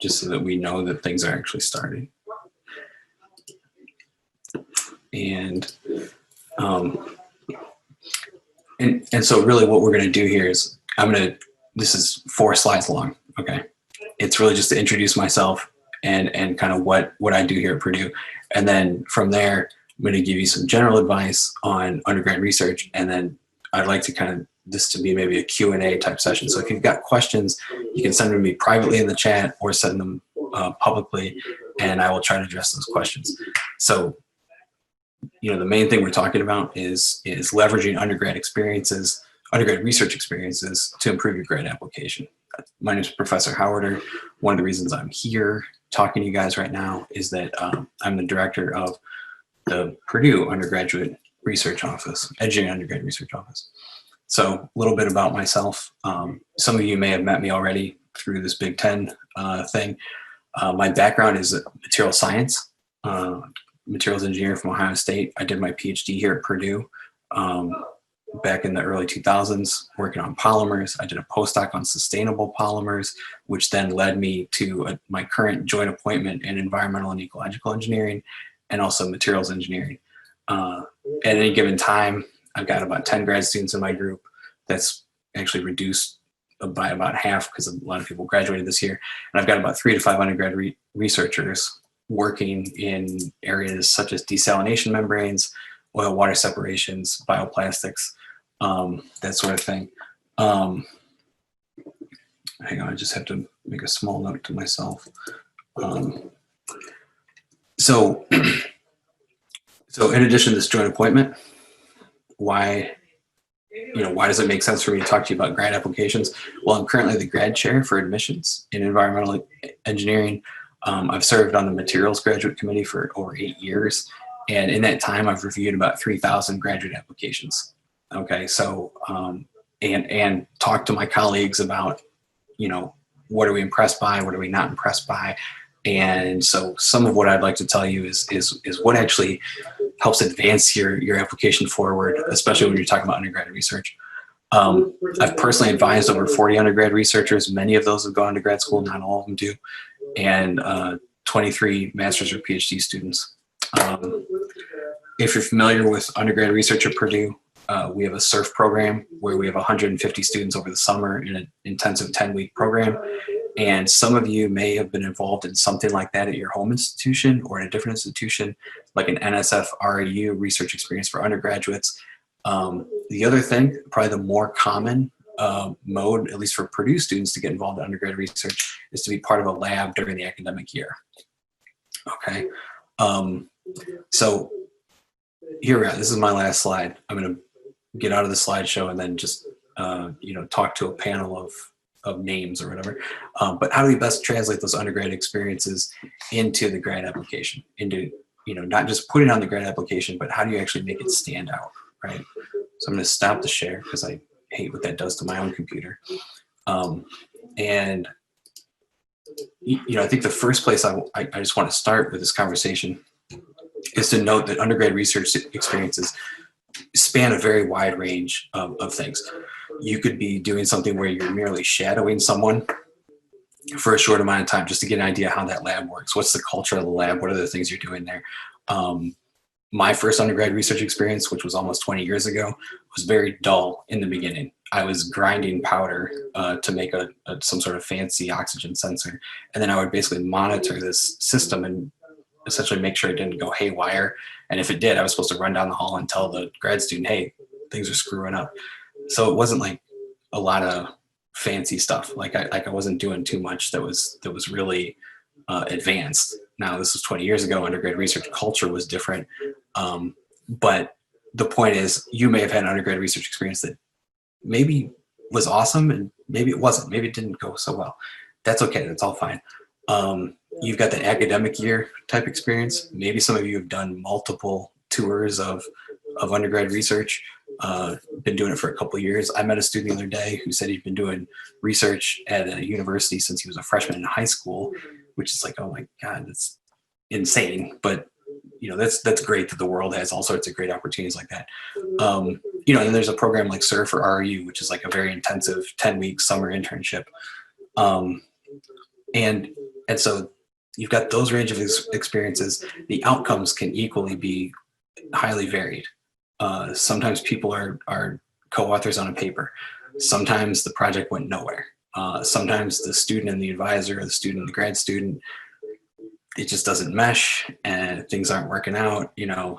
just so that we know that things are actually starting. And so really what we're going to do here is this is 4 slides long. Okay. It's really just to introduce myself and kind of what I do here at Purdue. And then from there, I'm going to give you some general advice on undergrad research. And then I'd like to kind of this to be maybe a Q&A type session. So if you've got questions, you can send them to me privately in the chat or send them publicly, and I will try to address those questions. So, you know, the main thing we're talking about is leveraging undergrad research experiences to improve your grad application. My name is Professor Howarder. One of the reasons I'm here talking to you guys right now is that I'm the director of the Purdue Undergraduate Research Office, Engineering Undergrad Research Office. So a little bit about myself. Some of you may have met me already through this Big Ten thing. My background is material science, materials engineering from Ohio State. I did my PhD here at Purdue back in the early 2000s, working on polymers. I did a postdoc on sustainable polymers, which then led me to my current joint appointment in environmental and ecological engineering, and also materials engineering. At any given time, I've got about 10 grad students in my group. That's actually reduced by about half because a lot of people graduated this year. And I've got about 3 to 5 undergrad researchers working in areas such as desalination membranes, oil water separations, bioplastics, that sort of thing. Hang on, I just have to make a small note to myself. So in addition to this joint appointment, why does it make sense for me to talk to you about grad applications? Well, I'm currently the grad chair for admissions in environmental engineering. I've served on the materials graduate committee for over 8 years. And in that time, I've reviewed about 3,000 graduate applications. Okay, so, and talked to my colleagues about, you know, what are we impressed by? What are we not impressed by? And so some of what I'd like to tell you is what actually helps advance your application forward, especially when you're talking about undergrad research. I've personally advised over 40 undergrad researchers. Many of those have gone to grad school, not all of them do, and 23 master's or PhD students. If you're familiar with undergrad research at Purdue, we have a SURF program where we have 150 students over the summer in an intensive 10-week program. And some of you may have been involved in something like that at your home institution or in a different institution, like an NSF REU research experience for undergraduates. The other thing, probably the more common mode, at least for Purdue students to get involved in undergrad research, is to be part of a lab during the academic year. Okay, so here we are. This is my last slide. I'm going to get out of the slideshow and then just talk to a panel of names or whatever. But how do we best translate those undergrad experiences into the grad application? Into, not just putting on the grad application, but how do you actually make it stand out, right? So I'm going to stop the share because I hate what that does to my own computer. And I think the first place I just want to start with this conversation is to note that undergrad research experiences span a very wide range of things. You could be doing something where you're merely shadowing someone for a short amount of time just to get an idea how that lab works. What's the culture of the lab? What are the things you're doing there? My first undergrad research experience, which was almost 20 years ago, was very dull in the beginning. I was grinding powder to make some sort of fancy oxygen sensor. And then I would basically monitor this system and essentially make sure it didn't go haywire. And if it did, I was supposed to run down the hall and tell the grad student, hey, things are screwing up. So it wasn't like a lot of fancy stuff. Like I wasn't doing too much that was really advanced. Now, this was 20 years ago. Undergrad research culture was different. But the point is, you may have had an undergrad research experience that maybe was awesome and maybe it wasn't. Maybe it didn't go so well. That's okay. That's all fine. You've got that academic year type experience. Maybe some of you have done multiple tours of undergrad research, been doing it for a couple of years. I met a student the other day who said he'd been doing research at a university since he was a freshman in high school, which is like, oh my God, that's insane. But that's great that the world has all sorts of great opportunities like that. And there's a program like SURF or REU, which is like a very intensive 10-week summer internship. And so you've got those range of experiences. The outcomes can equally be highly varied. Sometimes people are co-authors on a paper. Sometimes the project went nowhere. Sometimes the student and the advisor, or the student and the grad student, it just doesn't mesh and things aren't working out,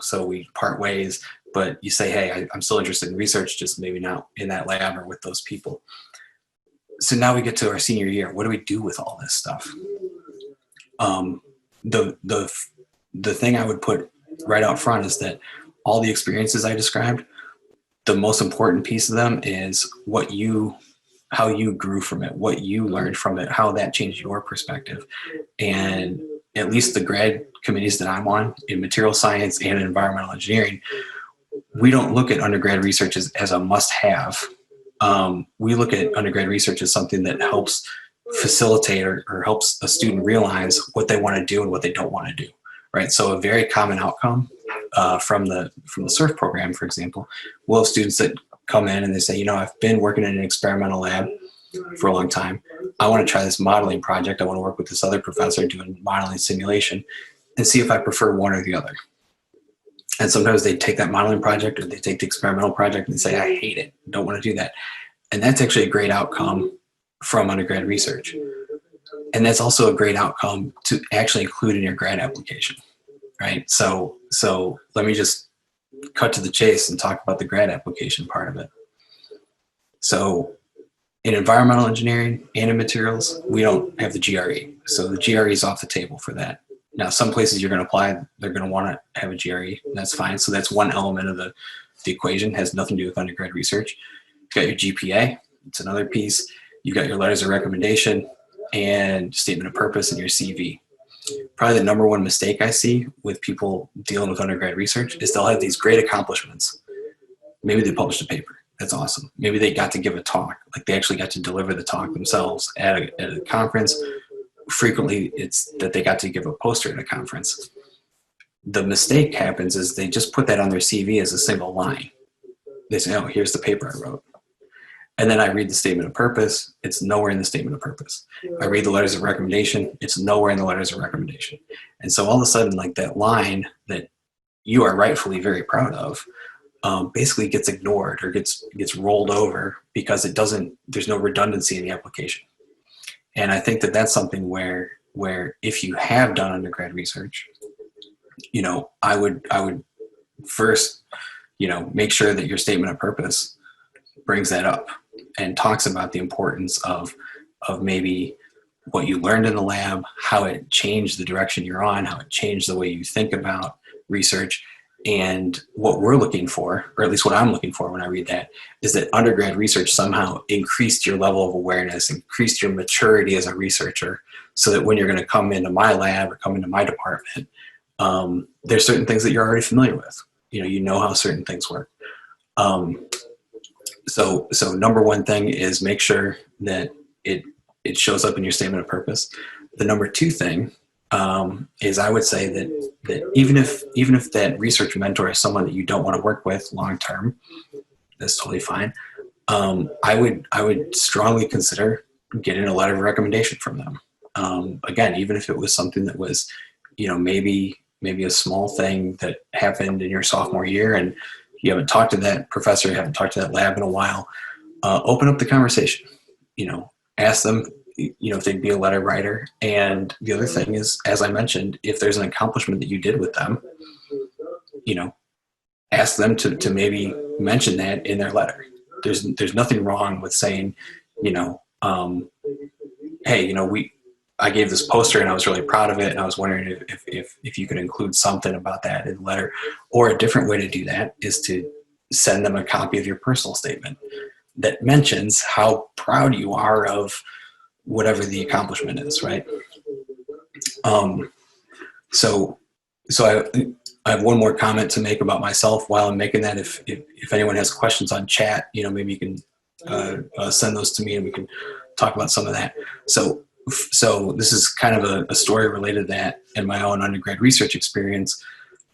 so we part ways. But you say, hey, I'm still interested in research, just maybe not in that lab or with those people. So now we get to our senior year. What do we do with all this stuff? The thing I would put right out front is that all the experiences I described, the most important piece of them is how you grew from it, what you learned from it, how that changed your perspective. And at least the grad committees that I'm on in material science and environmental engineering, we don't look at undergrad research as a must-have. We look at undergrad research as something that helps facilitate or helps a student realize what they want to do and what they don't want to do, right? So a very common outcome from the SURF program, for example, we'll have students that come in and they say, I've been working in an experimental lab for a long time. I want to try this modeling project. I want to work with this other professor doing modeling simulation and see if I prefer one or the other. And sometimes they take that modeling project or they take the experimental project and say, I hate it, don't want to do that. And that's actually a great outcome from undergrad research. And that's also a great outcome to actually include in your grad application, right? So let me just cut to the chase and talk about the grad application part of it. So in environmental engineering and in materials, we don't have the GRE. So the GRE is off the table for that. Now, some places you're going to apply, they're going to want to have a GRE. That's fine. So that's one element of the equation. It has nothing to do with undergrad research. You've got your GPA. It's another piece. You've got your letters of recommendation and statement of purpose and your CV. Probably the number one mistake I see with people dealing with undergrad research is they'll have these great accomplishments. Maybe they published a paper. That's awesome. Maybe they got to give a talk. Like they actually got to deliver the talk themselves at a conference. Frequently, it's that they got to give a poster at a conference. The mistake happens is they just put that on their CV as a single line. They say, oh, here's the paper I wrote. And then I read the statement of purpose. It's nowhere in the statement of purpose. I read the letters of recommendation. It's nowhere in the letters of recommendation. And so all of a sudden, like that line that you are rightfully very proud of basically gets ignored or gets rolled over because there's no redundancy in the application. And I think that that's something where if you have done undergrad research, I would first, make sure that your statement of purpose brings that up and talks about the importance of maybe what you learned in the lab, how it changed the direction you're on, how it changed the way you think about research. And what we're looking for, or at least what I'm looking for when I read that, is that undergrad research somehow increased your level of awareness, increased your maturity as a researcher, so that when you're going to come into my lab or come into my department, there's certain things that you're already familiar with. You know how certain things work. So number one thing is make sure that it shows up in your statement of purpose. The number two thing is I would say that even if that research mentor is someone that you don't want to work with long term, that's totally fine. I would strongly consider getting a letter of recommendation from them. Again, even if it was something that was, maybe a small thing that happened in your sophomore year and you haven't talked to that professor, you haven't talked to that lab in a while, open up the conversation. Ask them, if they'd be a letter writer. And the other thing is, as I mentioned, if there's an accomplishment that you did with them, ask them to maybe mention that in their letter. There's nothing wrong with saying, hey, I gave this poster and I was really proud of it, and I was wondering if you could include something about that in the letter. Or a different way to do that is to send them a copy of your personal statement that mentions how proud you are of whatever the accomplishment is, right? So I have one more comment to make about myself while I'm making that. If anyone has questions on chat, maybe you can send those to me and we can talk about some of that. So this is kind of a story related to that in my own undergrad research experience.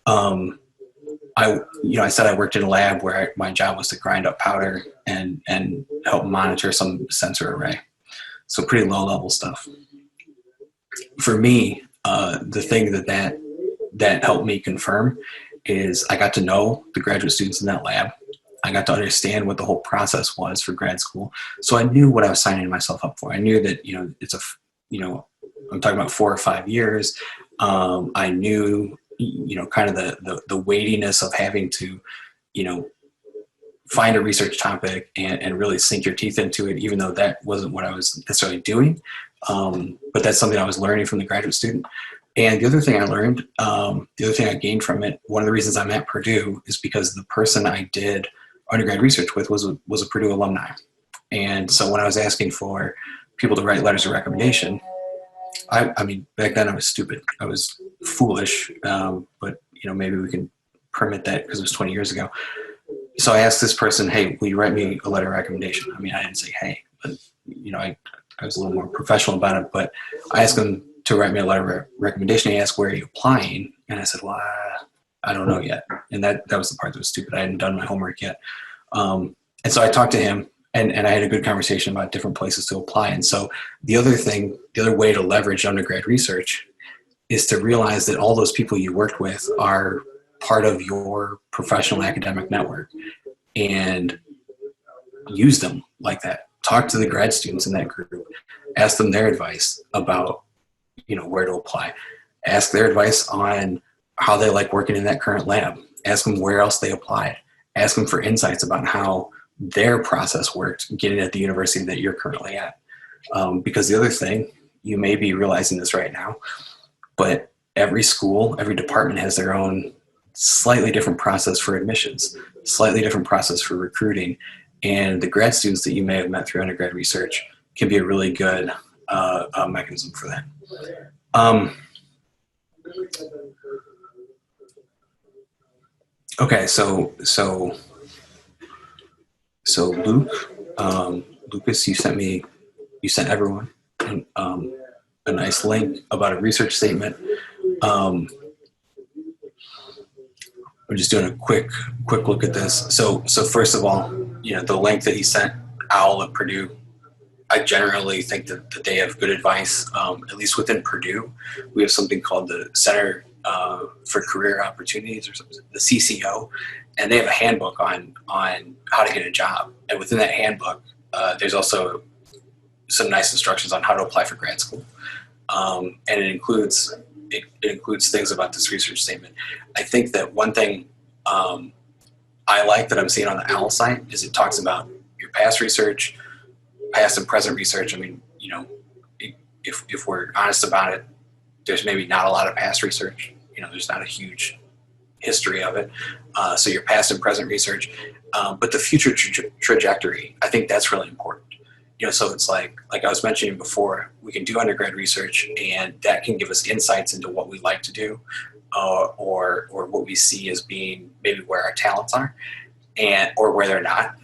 I said I worked in a lab where my job was to grind up powder and help monitor some sensor array. So pretty low level stuff. For me, the thing that helped me confirm is I got to know the graduate students in that lab. I got to understand what the whole process was for grad school. So I knew what I was signing myself up for. I knew that, it's I'm talking about 4 or 5 years. I knew, kind of the weightiness of having to, find a research topic and really sink your teeth into it, even though that wasn't what I was necessarily doing. But that's something I was learning from the graduate student. And the other thing I learned, the other thing I gained from it, one of the reasons I'm at Purdue is because the person I did undergrad research with was a Purdue alumni. And so when I was asking for people to write letters of recommendation, I mean, back then I was stupid. I was foolish, but maybe we can permit that because it was 20 years ago. So I asked this person, hey, will you write me a letter of recommendation? I mean, I didn't say, hey, but I was a little more professional about it, but I asked him to write me a letter of recommendation. He asked, where are you applying? And I said, well, I don't know yet. And that was the part that was stupid. I hadn't done my homework yet. And so I talked to him and I had a good conversation about different places to apply. And so the other way to leverage undergrad research is to realize that all those people you worked with are part of your professional academic network and use them like that. Talk to the grad students in that group, ask them their advice about, where to apply, ask their advice on how they like working in that current lab, ask them where else they applied, ask them for insights about how their process worked getting at the university that you're currently at. Because the other thing, you may be realizing this right now, but every school, every department has their own slightly different process for admissions, slightly different process for recruiting. And the grad students that you may have met through undergrad research can be a really good mechanism for that. Okay, so Luke, Lucas, you sent everyone a nice link about a research statement. I'm just doing a quick look at this. So first of all, the link that he sent, OWL at Purdue, I generally think that they have good advice. At least within Purdue, we have something called the Center for Career Opportunities, or something, the CCO, and they have a handbook on how to get a job. And within that handbook, there's also some nice instructions on how to apply for grad school, and it includes things about this research statement. I think that one thing I like that I'm seeing on the OWL site is it talks about your past research, past and present research. I mean, if we're honest about it, there's maybe not a lot of past research. There's not a huge history of it. So your past and present research, but the future trajectory, I think that's really important. So it's like I was mentioning before, we can do undergrad research and that can give us insights into what we like to do, or what we see as being maybe where our talents are or where they're not.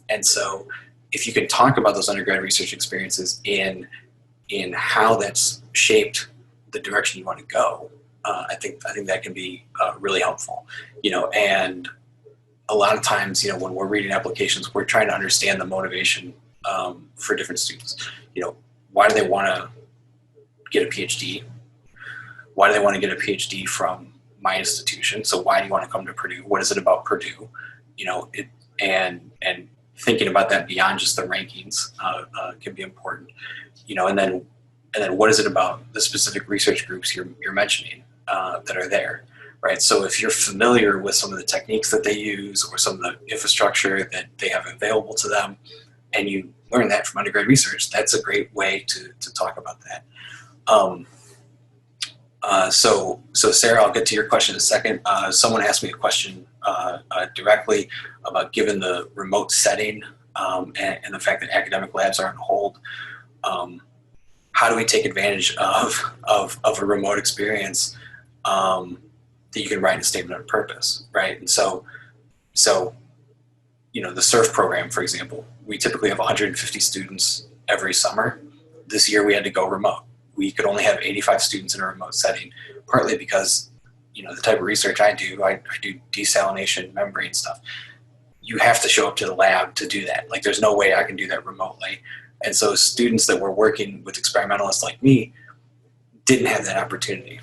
And so if you can talk about those undergrad research experiences in how that's shaped the direction you want to go, I think that can be really helpful. And a lot of times, when we're reading applications, we're trying to understand the motivation for different students. Why do they want to get a PhD? Why do they want to get a PhD from my institution? So why do you want to come to Purdue? What is it about Purdue? And thinking about that beyond just the rankings can be important. And then what is it about the specific research groups you're mentioning that are there, right? So if you're familiar with some of the techniques that they use or some of the infrastructure that they have available to them, and you learn that from undergrad research, that's a great way to talk about that. So Sarah, I'll get to your question in a second. Someone asked me a question directly about, given the remote setting and the fact that academic labs are on hold, how do we take advantage of a remote experience that you can write in a statement of purpose, right? And so the SURF program, for example, we typically have 150 students every summer. This year we had to go remote. We could only have 85 students in a remote setting, partly because, the type of research I do desalination membrane stuff. You have to show up to the lab to do that. Like, there's no way I can do that remotely. And so students that were working with experimentalists like me, didn't have that opportunity.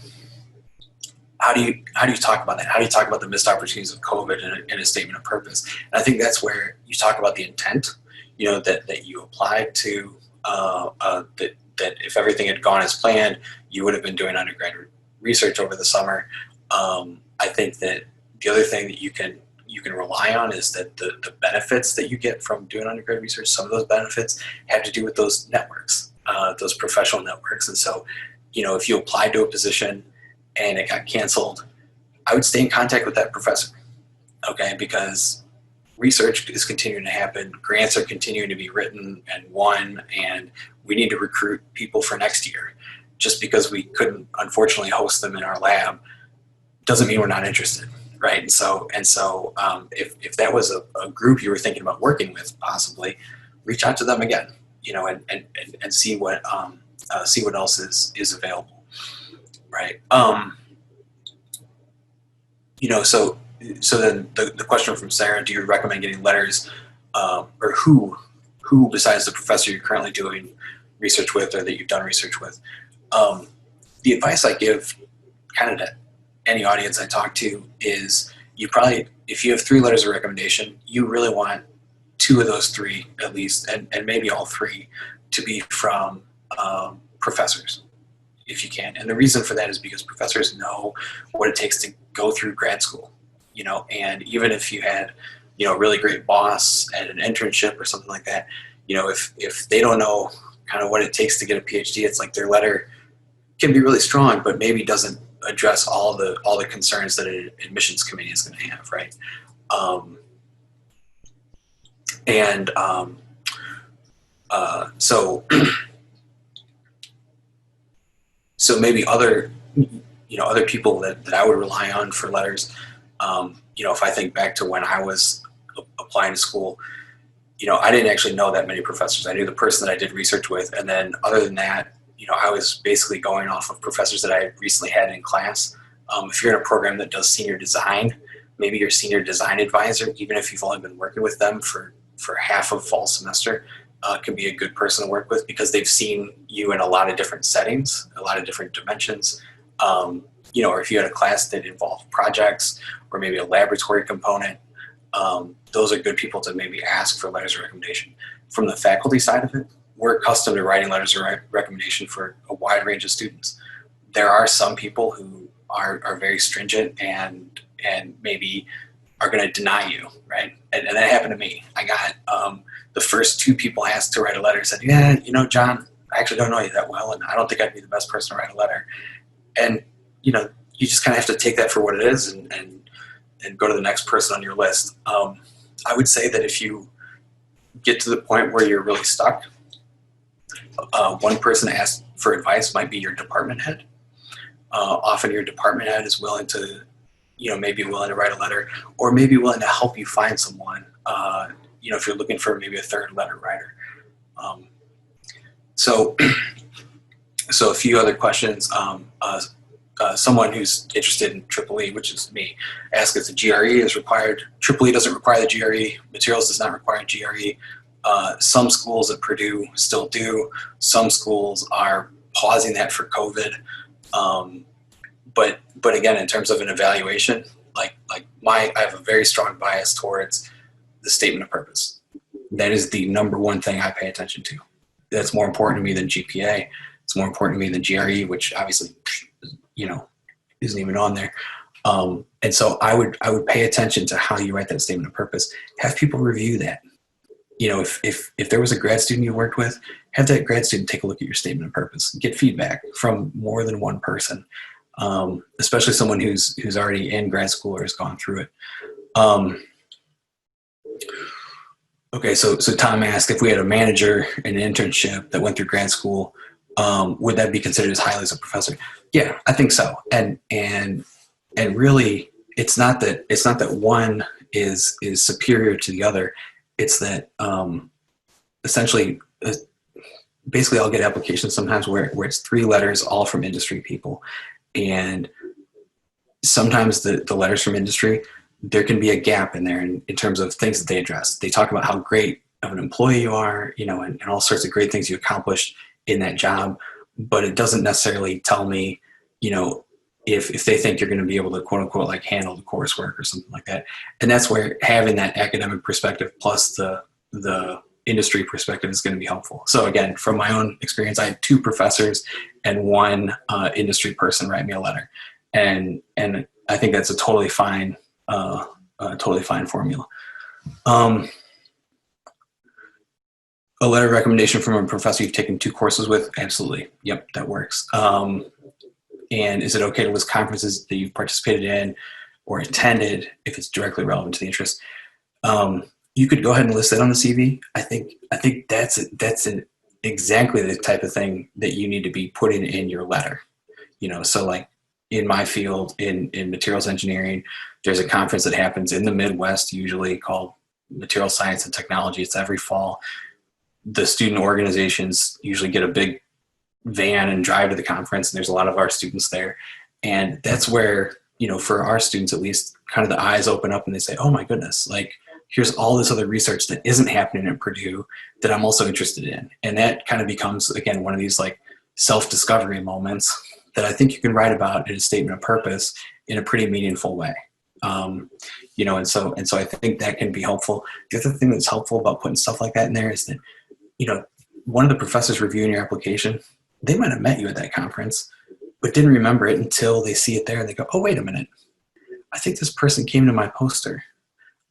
How do you talk about that? How do you talk about the missed opportunities of COVID in a statement of purpose? And I think that's where you talk about the intent, that you applied to, that if everything had gone as planned, you would have been doing undergraduate research over the summer. I think that the other thing that you can rely on is that the benefits that you get from doing undergrad research, some of those benefits have to do with those networks, those professional networks. And so, if you applied to a position and it got canceled, I would stay in contact with that professor, okay? Because research is continuing to happen, grants are continuing to be written and won, and we need to recruit people for next year. Just because we couldn't, unfortunately, host them in our lab doesn't mean we're not interested, right? And so, if that was a group you were thinking about working with, possibly, reach out to them again, and see what else is available. Right. So then the question from Sarah, do you recommend getting letters, or who besides the professor you're currently doing research with or that you've done research with? The advice I give kind of to any audience I talk to is if you have 3 letters of recommendation, you really want 2 of those 3 at least, and maybe all 3 to be from professors, if you can. And the reason for that is because professors know what it takes to go through grad school, and even if you had, a really great boss at an internship or something like that, if they don't know kind of what it takes to get a PhD, it's like their letter can be really strong, but maybe doesn't address all the concerns that an admissions committee is going to have, right? So maybe other people that I would rely on for letters, if I think back to when I was applying to school, I didn't actually know that many professors. I knew the person that I did research with, and then other than that, I was basically going off of professors that I had recently had in class. If you're in a program that does senior design, maybe your senior design advisor, even if you've only been working with them for half of fall semester, can be a good person to work with because they've seen you in a lot of different settings, a lot of different dimensions. Or if you had a class that involved projects or maybe a laboratory component, those are good people to maybe ask for letters of recommendation. From the faculty side of it, we're accustomed to writing letters of recommendation for a wide range of students. There are some people who are very stringent and maybe are going to deny you, right? And that happened to me. I got the first 2 people asked to write a letter said, yeah, John, I actually don't know you that well, and I don't think I'd be the best person to write a letter. And, you just kind of have to take that for what it is and go to the next person on your list. I would say that if you get to the point where you're really stuck, one person to ask for advice might be your department head. Often your department head is willing to, maybe willing to write a letter or maybe willing to help you find someone, if you're looking for maybe a 3rd letter writer. So a few other questions. Someone who's interested in EEE, which is me, asks if the GRE is required. EEE doesn't require the GRE. Materials does not require GRE. Some schools at Purdue still do. Some schools are pausing that for COVID. But again, in terms of an evaluation, I have a very strong bias towards the statement of purpose. That is the number one thing I pay attention to. That's more important to me than GPA. It's more important to me than GRE, which obviously, isn't even on there. And so I would pay attention to how you write that statement of purpose. Have people review that. If there was a grad student you worked with, have that grad student take a look at your statement of purpose. Get feedback from more than one person, especially someone who's already in grad school or has gone through it. Okay, so Tom asked if we had a manager in an internship that went through grad school, would that be considered as highly as a professor? Yeah, I think so. And really, it's not that one is superior to the other. It's that essentially, basically, I'll get applications sometimes where it's 3 letters, all from industry people, and sometimes the letters from industry, there can be a gap in there in terms of things that they address. They talk about how great of an employee you are, and all sorts of great things you accomplished in that job. but it doesn't necessarily tell me, if they think you're going to be able to quote unquote like handle the coursework or something like that. And that's where having that academic perspective plus the industry perspective is going to be helpful. So again, from my own experience, I had 2 professors and 1 industry person write me a letter, and I think that's a totally fine formula. A letter of recommendation from a professor you've taken 2 courses with, absolutely, yep, that works. And is it okay to list conferences that you've participated in or attended if it's directly relevant to the interest? You could go ahead and list that on the CV. I think that's exactly the type of thing that you need to be putting in your letter. So like in my field, in materials engineering, there's a conference that happens in the Midwest, usually called Material Science and Technology. It's every fall. The student organizations usually get a big van and drive to the conference, and there's a lot of our students there. And that's where, for our students at least, kind of the eyes open up and they say, oh my goodness, like here's all this other research that isn't happening at Purdue that I'm also interested in. And that kind of becomes, again, one of these like self-discovery moments that I think you can write about in a statement of purpose in a pretty meaningful way. And so I think that can be helpful. The other thing that's helpful about putting stuff like that in there is that, one of the professors reviewing your application, they might have met you at that conference, but didn't remember it until they see it there and they go, oh, wait a minute. I think this person came to my poster.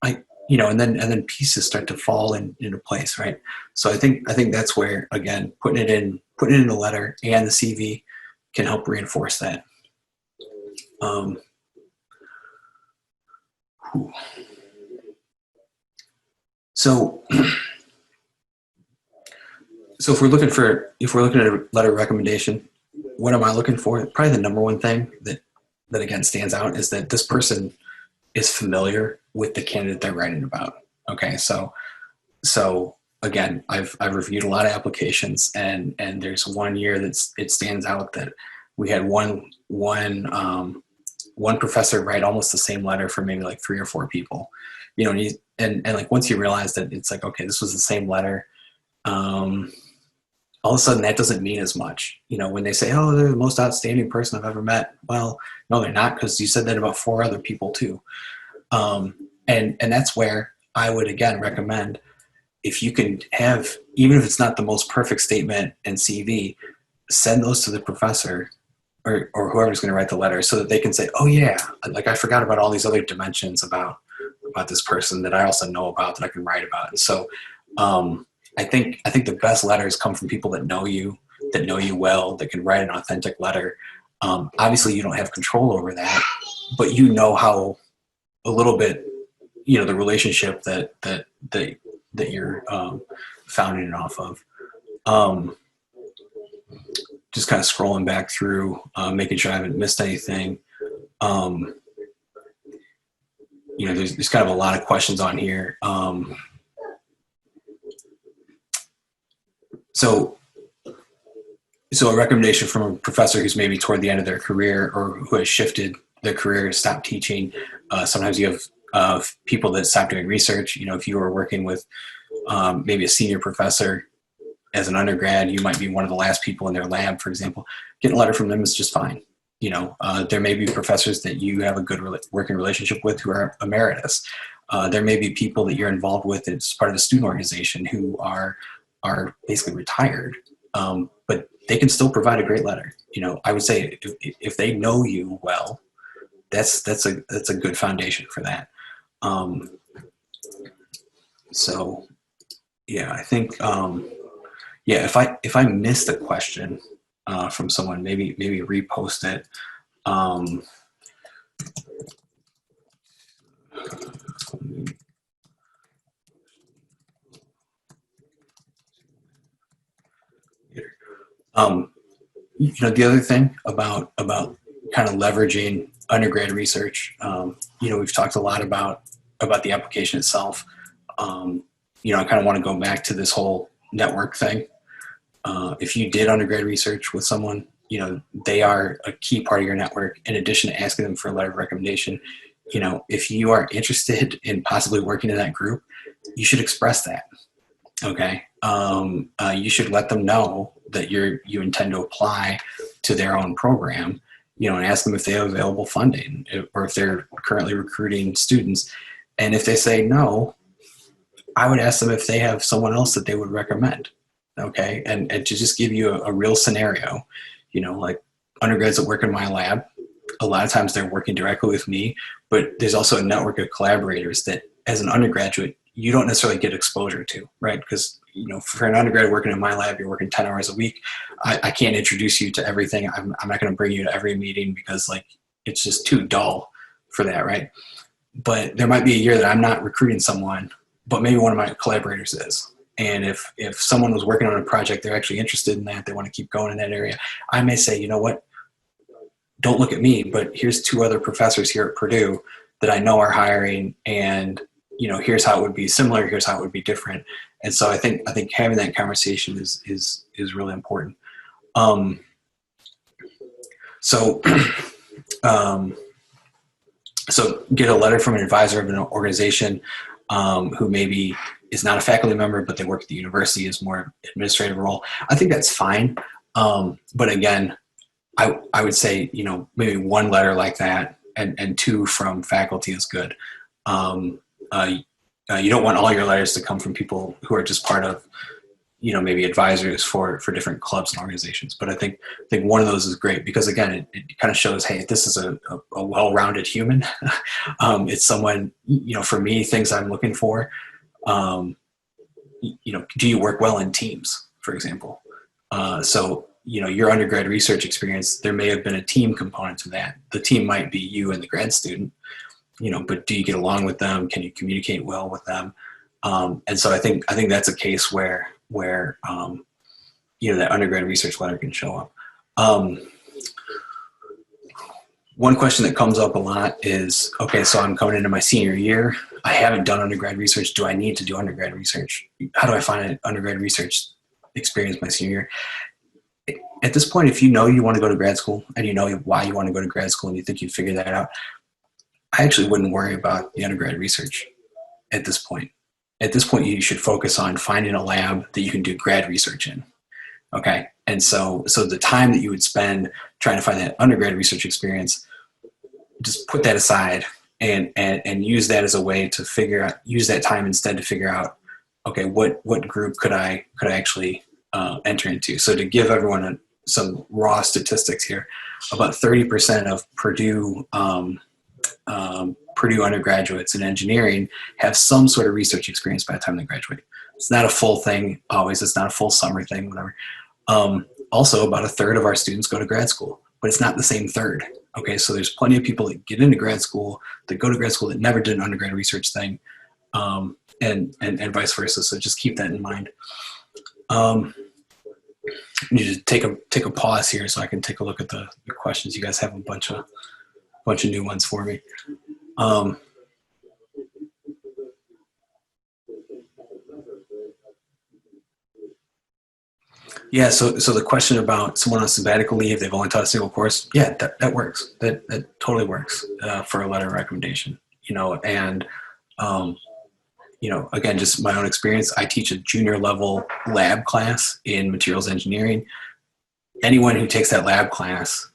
And then pieces start to fall into place, right? So I think that's where, again, putting it in the letter and the CV can help reinforce that. So if we're looking at a letter of recommendation, what am I looking for? Probably the number one thing that again stands out is that this person is familiar with the candidate they're writing about. Okay, so again, I've reviewed a lot of applications, and there's one year it stands out that we had one professor write almost the same letter for maybe like 3 or 4 people, and like once you realize that it's like, okay, this was the same letter, all of a sudden that doesn't mean as much. When they say, oh, they're the most outstanding person I've ever met. Well, no, they're not, because you said that about 4 other people too. And that's where I would, again, recommend, if you can have, even if it's not the most perfect statement and CV, send those to the professor or whoever's going to write the letter, so that they can say, oh yeah, like I forgot about all these other dimensions about this person that I also know about, that I can write about. And so, I think the best letters come from people that know you well, that can write an authentic letter. Obviously you don't have control over that, but how a little bit, the relationship that you're founding it off of. Just kind of scrolling back through, making sure I haven't missed anything. There's kind of a lot of questions on here. So a recommendation from a professor who's maybe toward the end of their career, or who has shifted their career, stopped teaching. Sometimes you have people that stop doing research. If you were working with maybe a senior professor as an undergrad, you might be one of the last people in their lab, for example. Getting a letter from them is just fine. There may be professors that you have a good working relationship with who are emeritus. There may be people that you're involved with as part of the student organization who are basically retired, but they can still provide a great letter. I would say if they know you well, that's a good foundation for that. So yeah, I think if I missed a question from someone, maybe repost it. The other thing about kind of leveraging undergrad research, we've talked a lot about the application itself. I kind of want to go back to this whole network thing. If you did undergrad research with someone, they are a key part of your network. In addition to asking them for a letter of recommendation, if you are interested in possibly working in that group, you should express that. Okay. You should let them know that you intend to apply to their own program, and ask them if they have available funding or if they're currently recruiting students. And if they say no, I would ask them if they have someone else that they would recommend. Okay. And to just give you a real scenario, like undergrads that work in my lab, a lot of times they're working directly with me, but there's also a network of collaborators that as an undergraduate, you don't necessarily get exposure to, right? Because, for an undergrad working in my lab, you're working 10 hours a week. I can't introduce you to everything. I'm not going to bring you to every meeting because it's just too dull for that, right? But there might be a year that I'm not recruiting someone, but maybe one of my collaborators is. And if someone was working on a project, they're actually interested in that, they want to keep going in that area, I may say, you know what, don't look at me, but here's 2 other professors here at Purdue that I know are hiring, and here's how it would be similar, here's how it would be different. And so I think having that conversation is really important. So get a letter from an advisor of an organization who maybe is not a faculty member, but they work at the university, is more administrative role. I think that's fine. But again, I would say, maybe 1 letter like that and 2 from faculty is good. You don't want all your letters to come from people who are just part of, maybe advisors for different clubs and organizations. But I think 1 of those is great because, again, it kind of shows, hey, this is a well-rounded human. It's someone, for me, things I'm looking for. Do you work well in teams, for example? So your undergrad research experience, there may have been a team component to that. The team might be you and the grad student, but do you get along with them? Can you communicate well with them? And so I think that's a case where that undergrad research letter can show up. One question that comes up a lot is, okay, so I'm coming into my senior year. I haven't done undergrad research. Do I need to do undergrad research? How do I find an undergrad research experience my senior year? At this point, if you want to go to grad school and you know why you want to go to grad school and you think you figured that out, I actually wouldn't worry about the undergrad research at this point. At this point, you should focus on finding a lab that you can do grad research in. Okay. And so the time that you would spend trying to find that undergrad research experience, just put that aside and use that as a way to use that time instead to figure out, okay, what group could I actually enter into? So to give everyone some raw statistics here, about 30% of Purdue undergraduates in engineering have some sort of research experience by the time they graduate. It's not a full thing always. It's not a full summer thing, whatever. Also, about 1/3 of our students go to grad school, but it's not the same third. Okay, so there's plenty of people that get into grad school, that go to grad school that never did an undergrad research thing, and vice versa. So just keep that in mind. I need to take a pause here so I can take a look at the questions. You guys have a bunch of new ones for me. Yeah, so the question about someone on sabbatical leave, they've only taught a single course. Yeah, that works. That totally works for a letter of recommendation. And again, just my own experience. I teach a junior level lab class in materials engineering. Anyone who takes that lab class,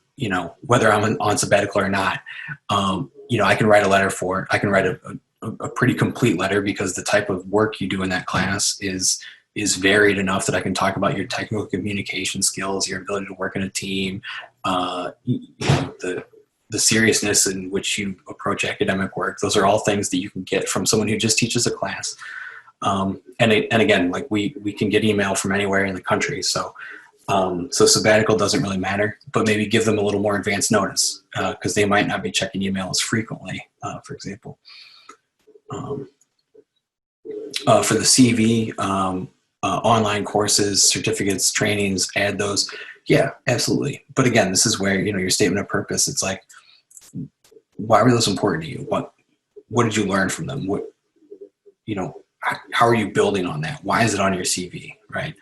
whether I'm on sabbatical or not, I can write a letter for it. I can write a pretty complete letter because the type of work you do in that class is varied enough that I can talk about your technical communication skills, your ability to work in a team, the seriousness in which you approach academic work. Those are all things that you can get from someone who just teaches a class. And again, like we can get email from anywhere in the country. So sabbatical doesn't really matter, but maybe give them a little more advance notice because they might not be checking emails frequently, for example. For the CV, online courses, certificates, trainings, add those. Yeah, absolutely. But again, this is where, your statement of purpose, it's like, why were those important to you? What did you learn from them? How are you building on that? Why is it on your CV, right?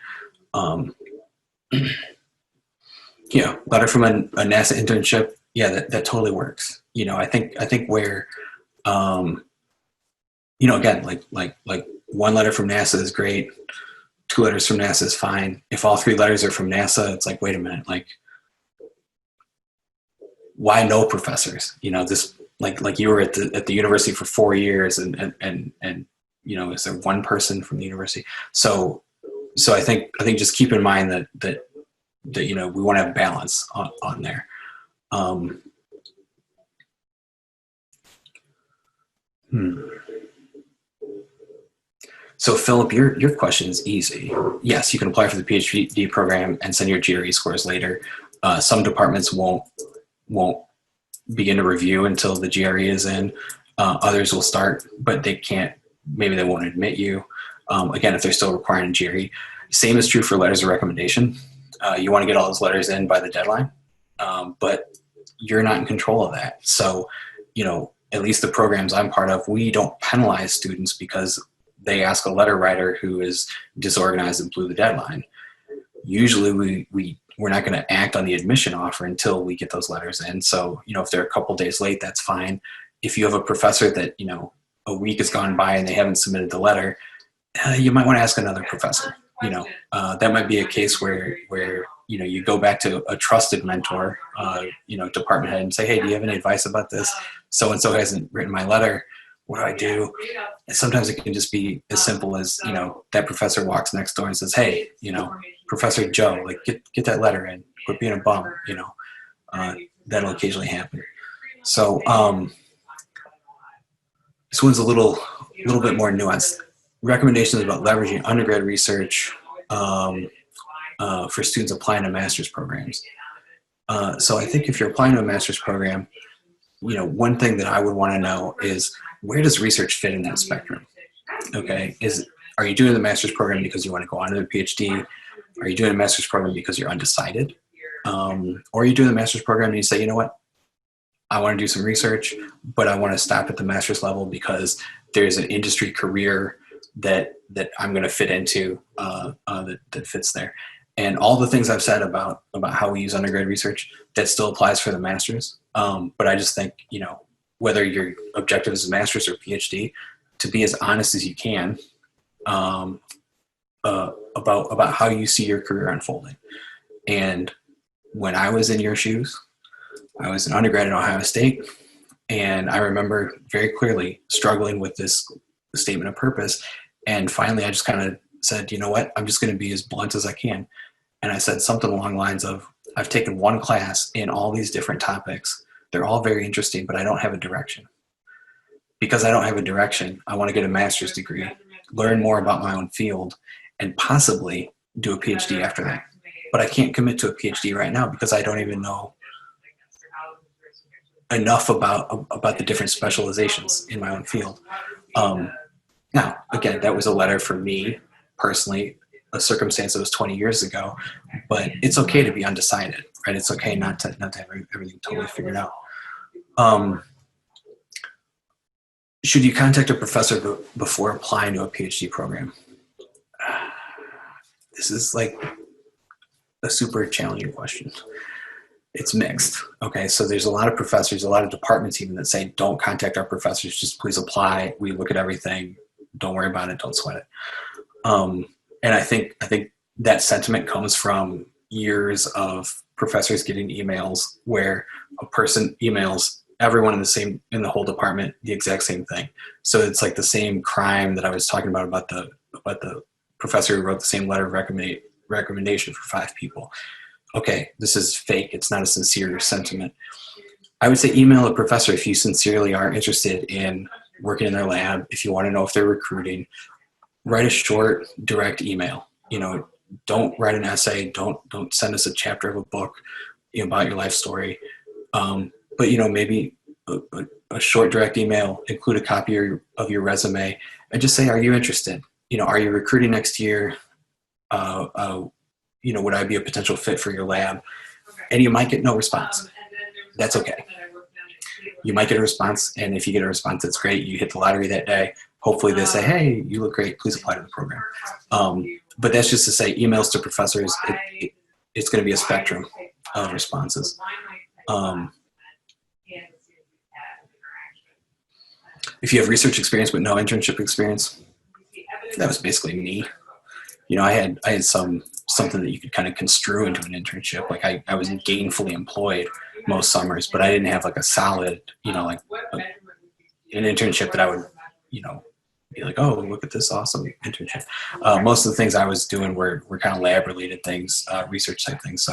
Letter from a NASA internship. Yeah, that totally works. I think where, again, like 1 letter from NASA is great. 2 letters from NASA is fine. If all 3 letters are from NASA, it's like, wait a minute, like, why no professors? You know, this, like you were at the university for 4 years, and you know, is there one person from the university? So I think just keep in mind that you know, we want to have balance on there. So Philip, your question is easy. Yes, you can apply for the PHPD program and send your GRE scores later. Some departments won't begin to review until the GRE is in. Others will start, but they can't. Maybe they won't admit you. Again, if they're still requiring a GRE. Same is true for letters of recommendation. You want to get all those letters in by the deadline, but you're not in control of that. So, you know, at least the programs I'm part of, we don't penalize students because they ask a letter writer who is disorganized and blew the deadline. Usually we're not going to act on the admission offer until we get those letters in. So, you know, if they're a couple days late, that's fine. If you have a professor that, you know, a week has gone by and they haven't submitted the letter, you might want to ask another professor. You know, that might be a case where, you know, you go back to a trusted mentor, you know, department head, and say, hey, do you have any advice about this? So-and-so hasn't written my letter. What do I do? And sometimes it can just be as simple as, you know, that professor walks next door and says, hey, you know, Professor Joe, like get that letter in, quit being a bum, you know. That'll occasionally happen. So this one's a little bit more nuanced. Recommendations about leveraging undergrad research for students applying to master's programs. So I think if you're applying to a master's program, you know, one thing that I would want to know is, where does research fit in that spectrum? Okay, are you doing the master's program because you want to go on to the PhD? Are you doing a master's program because you're undecided? Or are you doing the master's program and you say, you know what, I want to do some research, but I want to stop at the master's level because there's an industry career that I'm going to fit into that fits there. And all the things I've said about how we use undergrad research, that still applies for the master's. But I just think, you know, whether your objective is a master's or PhD, to be as honest as you can about how you see your career unfolding. And when I was in your shoes, I was an undergrad at Ohio State, and I remember very clearly struggling with this statement of purpose. And finally, I just kind of said, you know what, I'm just going to be as blunt as I can. And I said something along the lines of, I've taken one class in all these different topics. They're all very interesting, but I don't have a direction. Because I don't have a direction, I want to get a master's degree, learn more about my own field, and possibly do a PhD after that. But I can't commit to a PhD right now because I don't even know enough about the different specializations in my own field. Now, again, that was a letter for me personally, a circumstance that was 20 years ago, but it's okay to be undecided, right? It's okay not to have everything totally figured out. Should you contact a professor before applying to a PhD program? This is like a super challenging question. It's mixed. Okay, so there's a lot of professors, a lot of departments even that say, don't contact our professors, just please apply. We look at everything. Don't worry about it. Don't sweat it. And I think that sentiment comes from years of professors getting emails where a person emails everyone in the whole department the exact same thing. So it's like the same crime that I was talking about the professor who wrote the same letter of recommendation for 5 people. Okay, this is fake. It's not a sincere sentiment. I would say email a professor if you sincerely are interested in working in their lab. If you want to know if they're recruiting, write a short, direct email. You know, don't write an essay. Don't send us a chapter of a book, you know, about your life story. But, you know, maybe a short, direct email, include a copy of your resume, and just say, are you interested? You know, are you recruiting next year? You know, would I be a potential fit for your lab? And you might get no response. That's okay. You might get a response, and if you get a response, that's great. You hit the lottery that day. Hopefully they say, hey, you look great. Please apply to the program. But that's just to say, emails to professors, it's going to be a spectrum of responses. If you have research experience but no internship experience, that was basically me. I had something that you could kind of construe into an internship. Like I was gainfully employed most summers, but I didn't have like a solid, like an internship that I would, be like, oh, look at this awesome internship. Most of the things I was doing were kind of lab related things, research type things.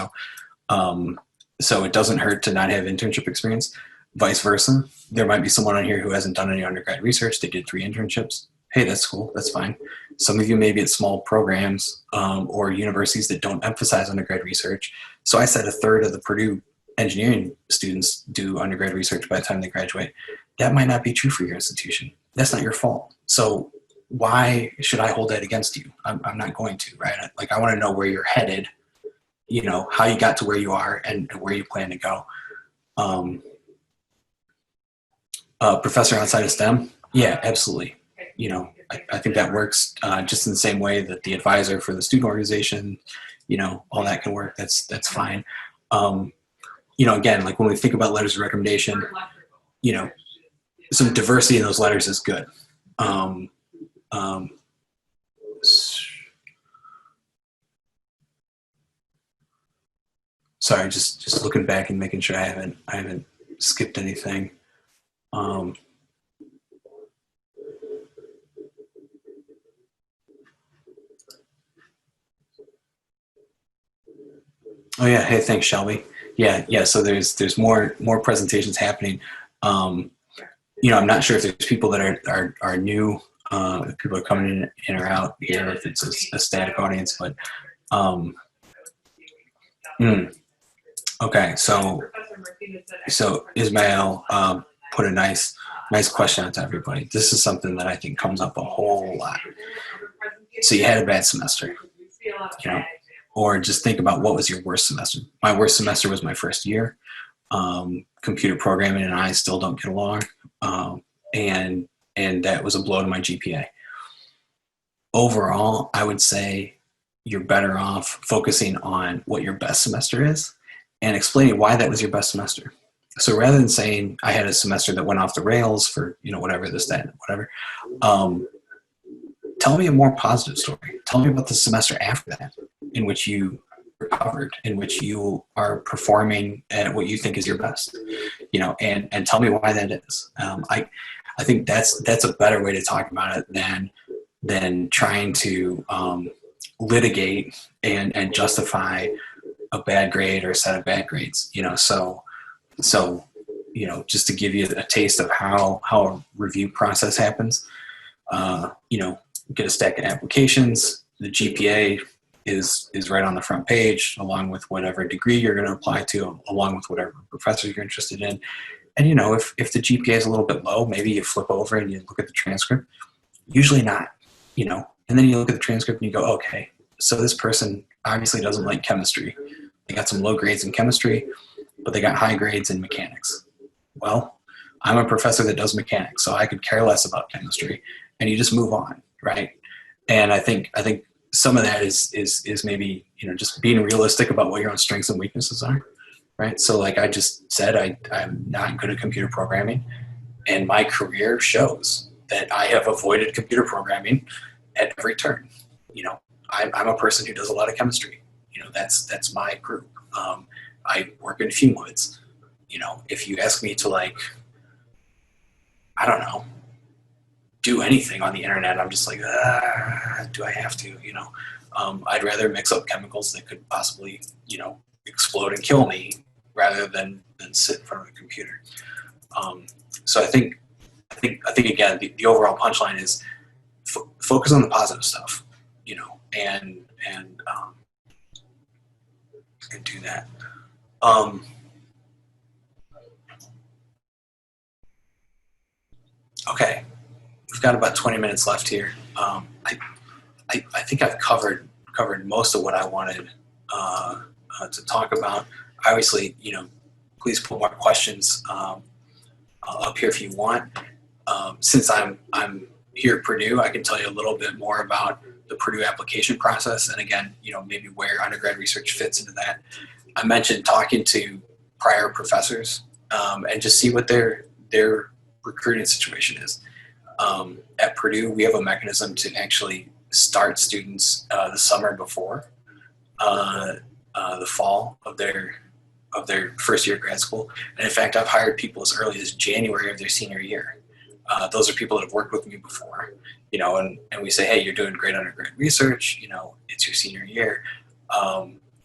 So it doesn't hurt to not have internship experience. Vice versa. There might be someone on here who hasn't done any undergrad research. They did 3 internships. Hey, that's cool. That's fine. Some of you may be at small programs or universities that don't emphasize undergrad research. So I said a third of the Purdue Engineering students do undergrad research by the time they graduate. That might not be true for your institution. That's not your fault. So why should I hold that against you? I'm not going to, right? Like I want to know where you're headed, how you got to where you are and where you plan to go. Professor outside of STEM? Yeah, absolutely. I think that works just in the same way that the advisor for the student organization, all that can work. That's fine. Again, like when we think about letters of recommendation, some diversity in those letters is good. Sorry, just looking back and making sure I haven't skipped anything. Oh yeah, hey, thanks, Shelby. Yeah. So there's more presentations happening. I'm not sure if there's people that are new, people are coming in or out here, if it's a static audience, but okay. So Ismail put a nice question out to everybody. This is something that I think comes up a whole lot. So you had a bad semester, or just think about what was your worst semester. My worst semester was my first year. Computer programming and I still don't get along. And that was a blow to my GPA. Overall, I would say you're better off focusing on what your best semester is and explaining why that was your best semester. So rather than saying I had a semester that went off the rails for, whatever, this, that, whatever, tell me a more positive story. Tell me about the semester after that in which you recovered, in which you are performing at what you think is your best, and tell me why that is. I think that's a better way to talk about it than trying to litigate and justify a bad grade or a set of bad grades. So just to give you a taste of how a review process happens. Get a stack of applications. The GPA is right on the front page, along with whatever degree you're going to apply to, along with whatever professor you're interested in. And if the GPA is a little bit low, maybe you flip over and you look at the transcript. Usually not, and then you look at the transcript and you go, okay, so this person obviously doesn't like chemistry. They got some low grades in chemistry, but they got high grades in mechanics. Well, I'm a professor that does mechanics, so I could care less about chemistry, and you just move on, right? And I think some of that is maybe just being realistic about what your own strengths and weaknesses are, right? So like I just said, I'm not good at computer programming, and my career shows that I have avoided computer programming at every turn. I'm a person who does a lot of chemistry. That's my group. I work in fume hoods. If you ask me to I don't know, do anything on the internet, I'm just like, do I have to? I'd rather mix up chemicals that could possibly, explode and kill me rather than sit in front of a computer. So I think again, the overall punchline is focus on the positive stuff, and do that. Okay, we've got about 20 minutes left here. I think I've covered most of what I wanted to talk about. Obviously, please put more questions up here if you want. Since I'm here at Purdue, I can tell you a little bit more about the Purdue application process, and again, maybe where undergrad research fits into that. I mentioned talking to prior professors and just see what their recruiting situation is. At Purdue, we have a mechanism to actually start students the summer before the fall of their first year of grad school. And in fact, I've hired people as early as January of their senior year. Those are people that have worked with me before, and we say, hey, you're doing great undergrad research, it's your senior year.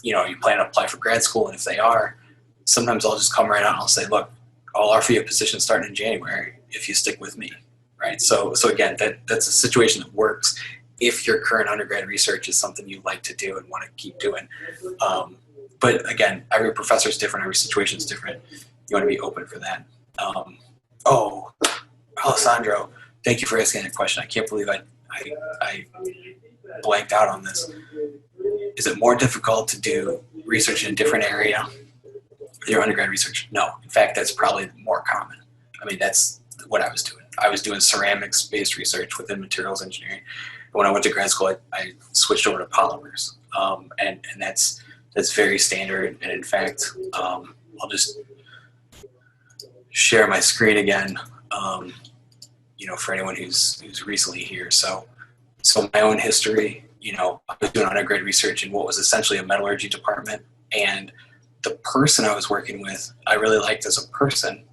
You plan to apply for grad school, and if they are, sometimes I'll just come right out and I'll say, look, I'll offer you a position starting in January if you stick with me, right? So again, that's a situation that works if your current undergrad research is something you like to do and want to keep doing. But again, every professor is different, every situation is different. You want to be open for that. Alessandro, thank you for asking that question. I can't believe I blanked out on this. Is it more difficult to do research in a different area than your undergrad research? No. In fact, that's probably more common. I mean, that's what I was doing. I was doing ceramics-based research within materials engineering. When I went to grad school, I switched over to polymers, and that's very standard. And in fact, I'll just share my screen again. For anyone who's recently here. So my own history. I was doing undergrad research in what was essentially a metallurgy department, and the person I was working with, I really liked as a person,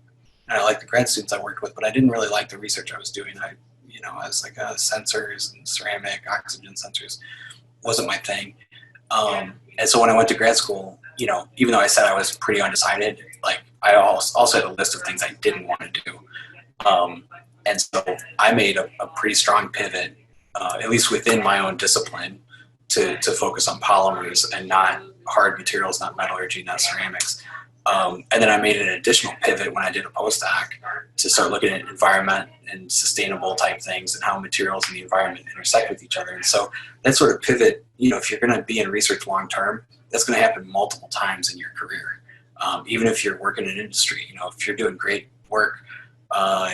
and I liked the grad students I worked with, but I didn't really like the research I was doing. I was like sensors and ceramic oxygen sensors wasn't my thing. And so when I went to grad school, even though I said I was pretty undecided, like I also had a list of things I didn't want to do. And so I made a pretty strong pivot, at least within my own discipline, to focus on polymers and not hard materials, not metallurgy, not ceramics. And then I made an additional pivot when I did a postdoc to start looking at environment and sustainable type things and how materials and the environment intersect with each other. And so that sort of pivot, if you're going to be in research long term, that's going to happen multiple times in your career. Even if you're working in industry, if you're doing great work,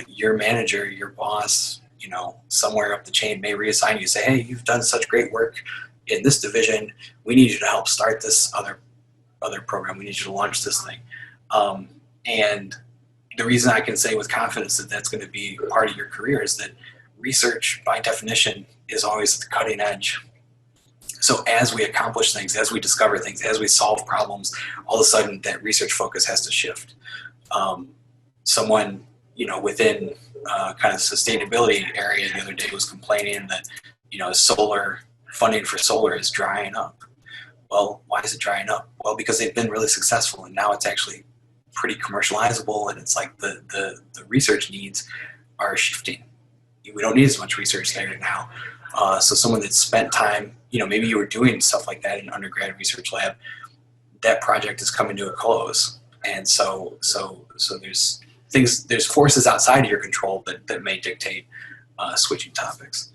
your manager, your boss, somewhere up the chain may reassign you, say, hey, you've done such great work in this division. We need you to help start this other program. We need you to launch this thing. And the reason I can say with confidence that that's going to be part of your career is that research, by definition, is always at the cutting edge. So as we accomplish things, as we discover things, as we solve problems, all of a sudden that research focus has to shift. Someone, within kind of sustainability area the other day was complaining that, solar funding for solar is drying up. Well, why is it drying up? Well, because they've been really successful, and now it's actually pretty commercializable, and it's like the research needs are shifting. We don't need as much research there now. So someone that spent time, maybe you were doing stuff like that in an undergrad research lab, that project is coming to a close. And so there's forces outside of your control that may dictate switching topics.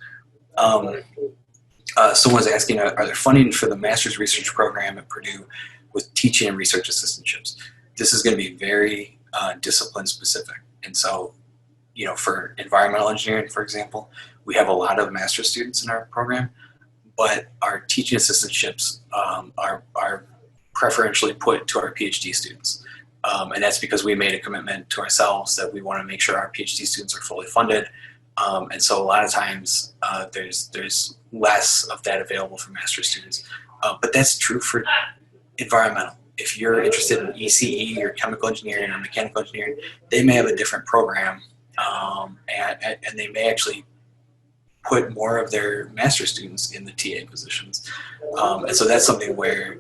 Someone's asking, are there funding for the master's research program at Purdue with teaching and research assistantships? This is going to be very discipline specific. And so, for environmental engineering, for example, we have a lot of master's students in our program, but our teaching assistantships are preferentially put to our PhD students. And that's because we made a commitment to ourselves that we want to make sure our PhD students are fully funded. And so a lot of times there's less of that available for master's students. But that's true for environmental. If you're interested in ECE or chemical engineering or mechanical engineering, they may have a different program, and they may actually put more of their master's students in the TA positions. And so that's something where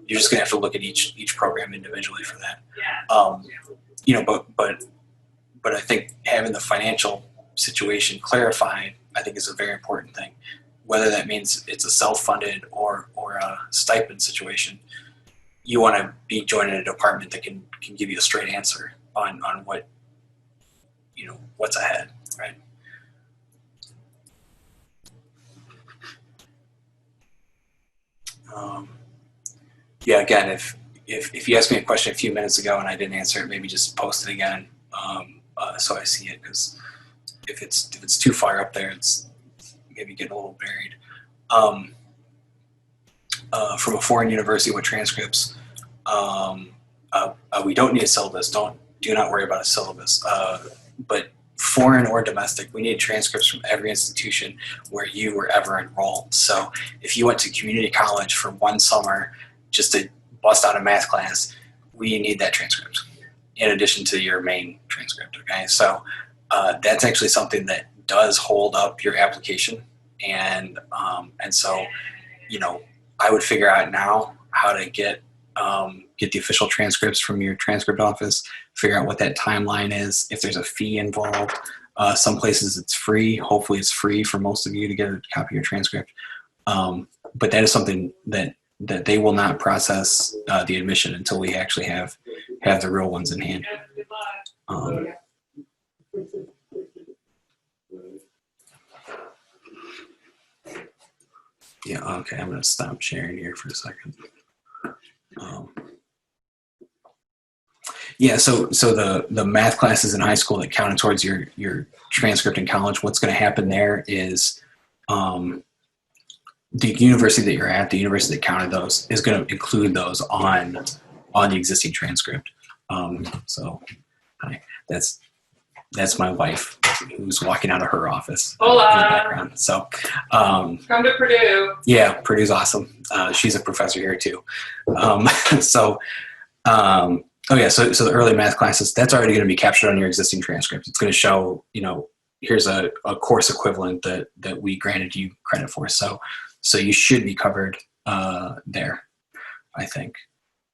you're just going to have to look at each program individually for that. But I think having the financial situation clarified, I think, is a very important thing. Whether that means it's a self-funded or a stipend situation, you want to be joining a department that can give you a straight answer on what, what's ahead, right? Yeah, again, if you asked me a question a few minutes ago and I didn't answer it, maybe just post it again so I see it, because if it's too far up there, it's maybe getting a little buried. From a foreign university with transcripts, we don't need a syllabus. Do not worry about a syllabus. But foreign or domestic, we need transcripts from every institution where you were ever enrolled. So if you went to community college for one summer just to bust out a math class, we need that transcript in addition to your main transcript. Okay, so that's actually something that does hold up your application, and so I would figure out now how to get the official transcripts from your transcript office, figure out what that timeline is, if there's a fee involved. Some places it's free. Hopefully it's free for most of you to get a copy of your transcript. But that is something that they will not process the admission until we actually have the real ones in hand. Yeah, okay, I'm gonna stop sharing here for a second. Yeah, so the math classes in high school that counted towards your transcript in college, what's going to happen there is the university that you're at, the university that counted those, is going to include those on the existing transcript. So hi, that's my wife who's walking out of her office. Hola. In the background. So come to Purdue. Yeah, Purdue's awesome. She's a professor here too. Oh yeah, so the early math classes, that's already going to be captured on your existing transcript. It's going to show, here's a course equivalent that we granted you credit for. So you should be covered there, I think.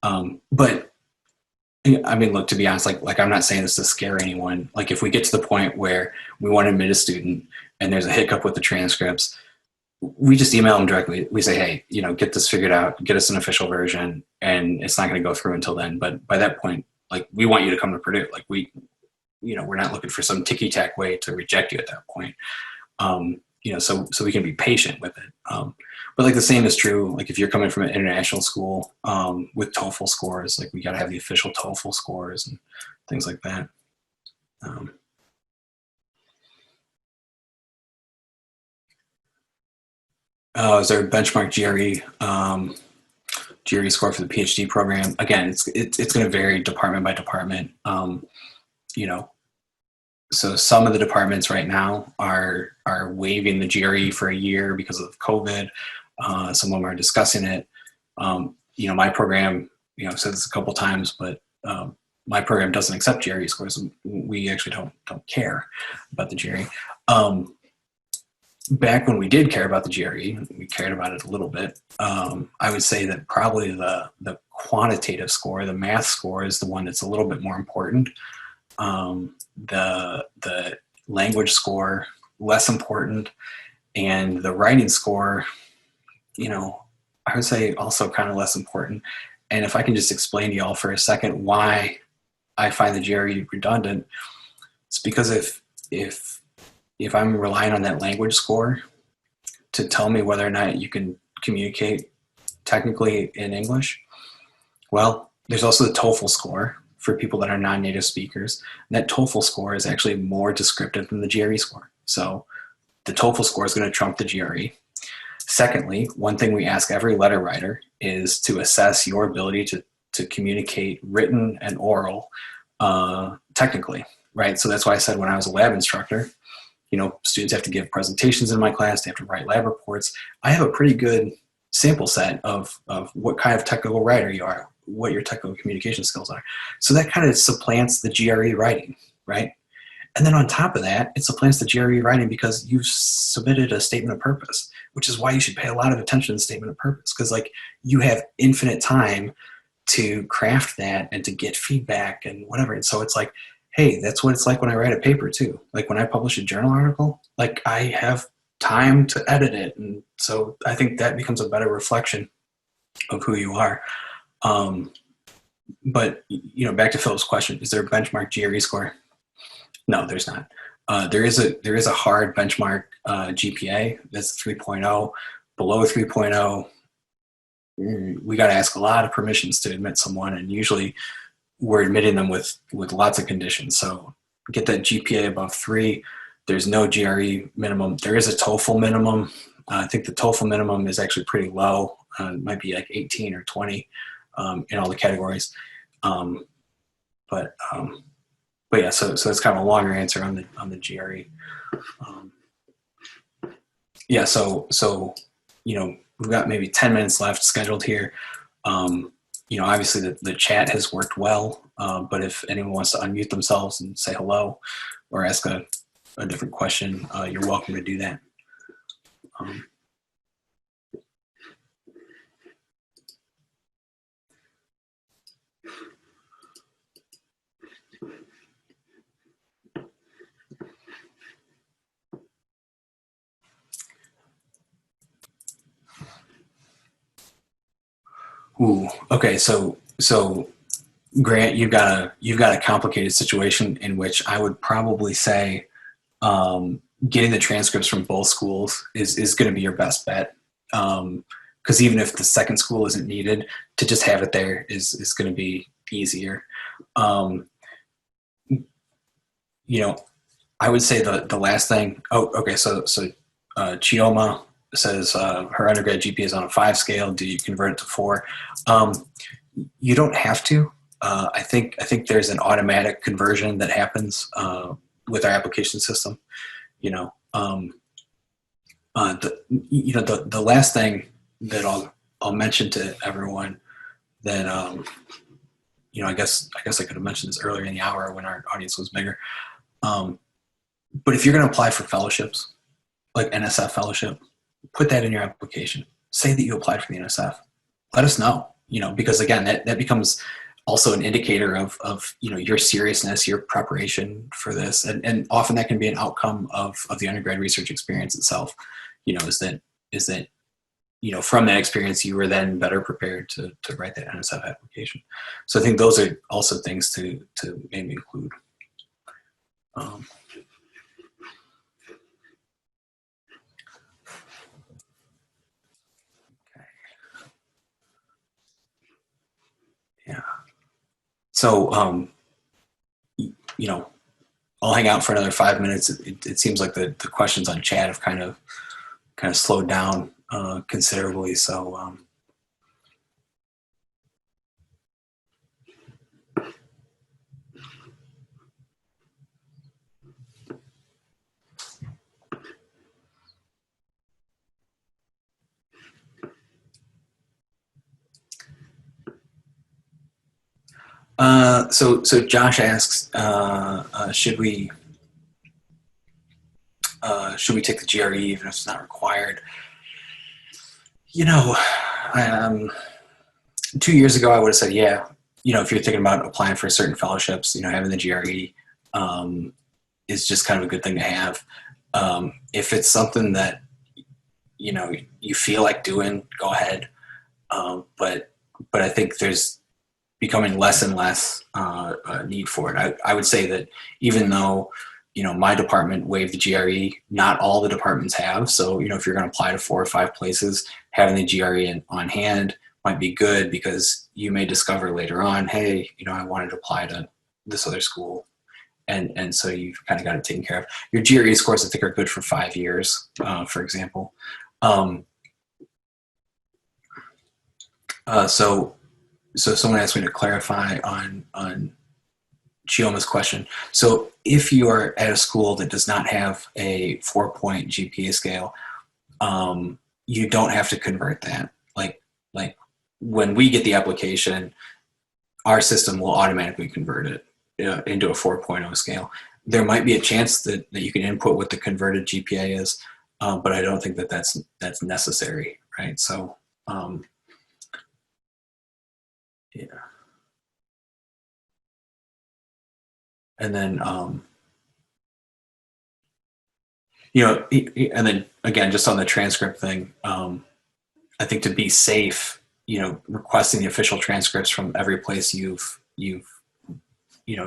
But I mean, look, to be honest, like I'm not saying this to scare anyone. Like if we get to the point where we want to admit a student and there's a hiccup with the transcripts, we just email them directly. We say, hey, get this figured out, get us an official version, and it's not going to go through until then. But by that point, like, we want you to come to Purdue. Like we're not looking for some ticky-tack way to reject you at that point. So we can be patient with it. But like the same is true, like if you're coming from an international school with TOEFL scores, like we got to have the official TOEFL scores and things like that. Is there a benchmark GRE score for the PhD program? Again, it's going to vary department by department. So some of the departments right now are waiving the GRE for a year because of COVID. Some of them are discussing it. My program, I've said this a couple times, but my program doesn't accept GRE scores. We actually don't care about the GRE. Back when we did care about the GRE, we cared about it a little bit. I would say that probably the quantitative score, the math score, is the one that's a little bit more important. The language score, less important, and the writing score, I would say also kind of less important. And if I can just explain to y'all for a second why I find the GRE redundant, it's because if I'm relying on that language score to tell me whether or not you can communicate technically in English, well, there's also the TOEFL score for people that are non-native speakers. And that TOEFL score is actually more descriptive than the GRE score. So the TOEFL score is going to trump the GRE. Secondly, one thing we ask every letter writer is to assess your ability to communicate written and oral technically, right? So that's why I said when I was a lab instructor, students have to give presentations in my class, they have to write lab reports. I have a pretty good sample set of what kind of technical writer you are, what your technical communication skills are. So that kind of supplants the GRE writing, right? And then on top of that, it supplants the GRE writing because you've submitted a statement of purpose, which is why you should pay a lot of attention to the statement of purpose, because like you have infinite time to craft that and to get feedback and whatever. And so it's like, hey, that's what it's like when I write a paper too. Like when I publish a journal article, like I have time to edit it. And so I think that becomes a better reflection of who you are. But, back to Philip's question, is there a benchmark GRE score? No, there's not. There is a hard benchmark GPA that's 3.0. Below 3.0, we got to ask a lot of permissions to admit someone, and usually we're admitting them with lots of conditions. So get that GPA above 3. There's no GRE minimum. There is a TOEFL minimum. I think the TOEFL minimum is actually pretty low. It might be like 18 or 20 in all the categories. but yeah, so it's kind of a longer answer on the GRE. Yeah, so we've got maybe 10 minutes left scheduled here. Obviously the chat has worked well, but if anyone wants to unmute themselves and say hello or ask a different question, you're welcome to do that. Ooh, okay, so Grant, you've got a complicated situation in which I would probably say getting the transcripts from both schools is going to be your best bet. Because even if the second school isn't needed, to just have it there is going to be easier. I would say the last thing. Oh, okay. So Chioma says her undergrad GPA is on a 5 scale. Do you convert it to 4? You don't have to. I think there's an automatic conversion that happens with our application system. The last thing that I'll mention to everyone that I guess I could have mentioned this earlier in the hour when our audience was bigger. But if you're going to apply for fellowships, like NSF fellowship, put that in your application. Say that you applied for the NSF. Let us know. Because again, that becomes also an indicator of your seriousness, your preparation for this, and often that can be an outcome of the undergrad research experience itself. Is that from that experience you were then better prepared to write that NSF application. So I think those are also things to maybe include. Yeah. So, I'll hang out for another 5 minutes. It seems like the questions on chat have kind of slowed down considerably. So, so Josh asks, should we take the GRE even if it's not required? 2 years ago I would have said, yeah. If you're thinking about applying for certain fellowships, having the GRE is just kind of a good thing to have. If it's something that you feel like doing, go ahead. But I think there's becoming less and less need for it. I would say that even though my department waived the GRE, not all the departments have. So if you're going to apply to 4 or 5 places, having the GRE on hand might be good, because you may discover later on, hey, I wanted to apply to this other school, and so you've kind of got it taken care of. Your GRE scores, I think, are good for 5 years, for example. So someone asked me to clarify on Chioma's question. So if you are at a school that does not have a 4-point GPA scale, you don't have to convert that. Like when we get the application, our system will automatically convert it into a 4.0 scale. There might be a chance that you can input what the converted GPA is, but I don't think that that's necessary, right? So, yeah. And then, and then again, just on the transcript thing, I think to be safe, requesting the official transcripts from every place you've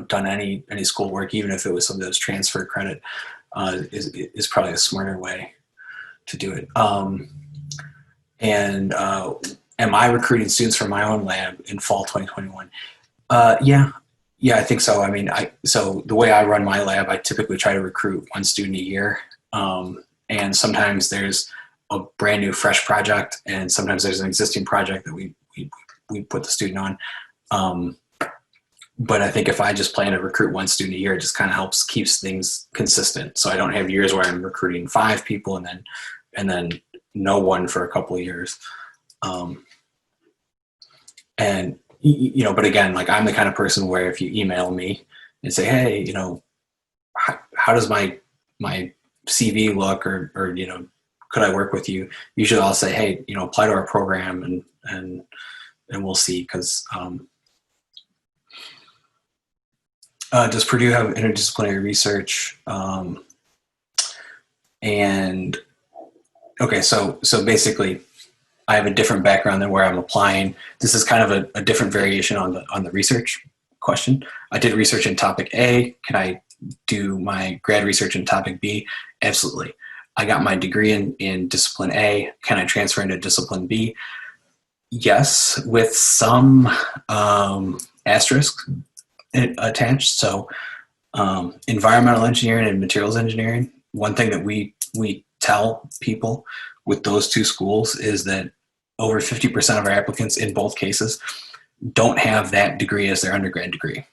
done any schoolwork, even if it was something that's transfer credit, is probably a smarter way to do it. And am I recruiting students for my own lab in fall 2021? Yeah, I think so. I mean, so the way I run my lab, I typically try to recruit 1 student a year. And sometimes there's a brand new fresh project, and sometimes there's an existing project that we put the student on. But I think if I just plan to recruit one student a year, it just kind of keeps things consistent. So I don't have years where I'm recruiting 5 people and then no one for a couple of years. And, you know, but again, like I'm the kind of person where if you email me and say, hey, you know, how does my CV look, or, you know, could I work with you? Usually I'll say, hey, you know, apply to our program and we'll see. Cause, does Purdue have interdisciplinary research? And okay, so basically I have a different background than where I'm applying. This is kind of a different variation on the research question. I did research in topic A. Can I do my grad research in topic B? Absolutely. I got my degree in discipline A. Can I transfer into discipline B? Yes, with some asterisk attached. So environmental engineering and materials engineering, one thing that we tell people with those 2 schools is that over 50% of our applicants in both cases don't have that degree as their undergrad degree.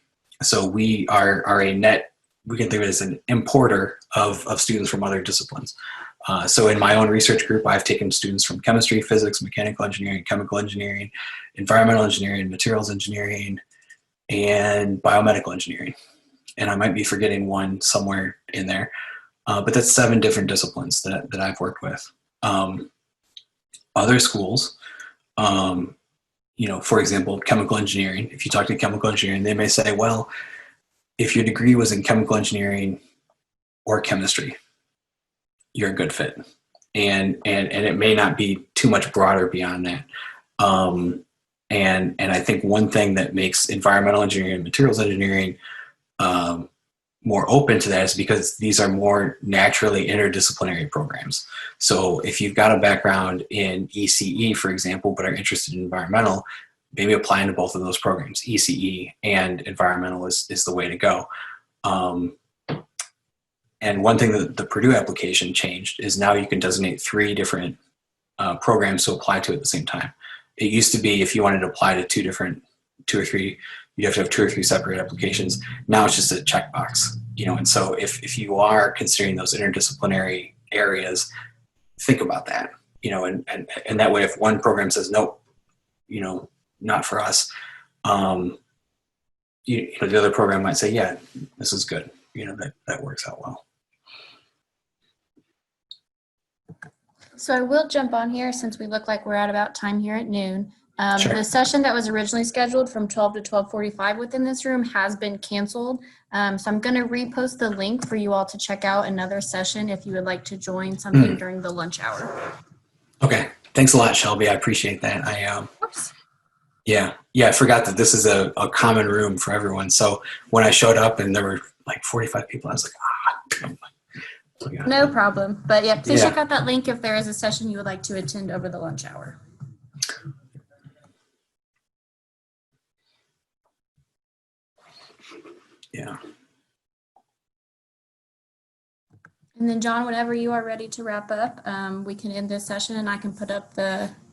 So we are a net, we can think of it as an importer of students from other disciplines. So in my own research group, I've taken students from chemistry, physics, mechanical engineering, chemical engineering, environmental engineering, materials engineering, and biomedical engineering. And I might be forgetting one somewhere in there, but that's 7 different disciplines that I've worked with. Other schools, you know, for example, chemical engineering, if you talk to chemical engineering, they may say, well, if your degree was in chemical engineering or chemistry, you're a good fit. And it may not be too much broader beyond that. And I think one thing that makes environmental engineering and materials engineering more open to that is because these are more naturally interdisciplinary programs. So if you've got a background in ECE, for example, but are interested in environmental, maybe apply into both of those programs. ECE and environmental is the way to go. And one thing that the Purdue application changed is now you can designate 3 different programs to apply to at the same time. It used to be if you wanted to apply to 2 or 3, you have to have 2 or 3 separate applications. Now it's just a checkbox, you know. And so if you are considering those interdisciplinary areas, think about that, you know, and that way, if one program says, nope, you know, not for us, you know, the other program might say, yeah, this is good. You know, that works out well. So I will jump on here since we look like we're at about time here at noon. Sure. The session that was originally scheduled from 12 to 12:45 within this room has been canceled. So I'm going to repost the link for you all to check out another session if you would like to join something during the lunch hour. Okay. Thanks a lot, Shelby. I appreciate that. Of course. Yeah, I forgot that this is a common room for everyone. So when I showed up and there were like 45 people, I was like, No problem. But yeah, please check out that link if there is a session you would like to attend over the lunch hour. Yeah. And then John, whenever you are ready to wrap up, we can end this session and I can put up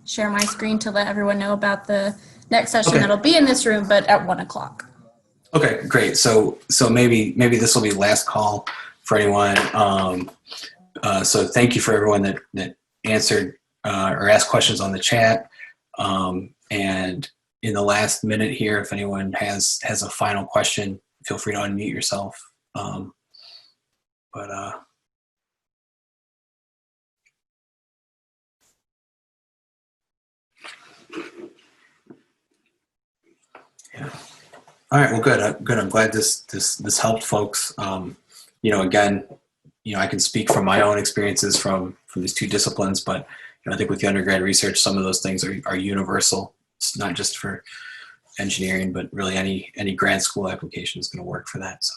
share my screen to let everyone know about the next session that'll be in this room, but at 1 o'clock. Okay, great. So maybe this will be last call for anyone. So thank you for everyone that answered or asked questions on the chat. And in the last minute here, if anyone has a final question, feel free to unmute yourself. Yeah. All right. Well, good. Good. I'm glad this helped folks. You know, again, you know, I can speak from my own experiences from these 2 disciplines, but you know, I think with the undergrad research, some of those things are universal. It's not just for engineering, but really any grad school application is going to work for that. So.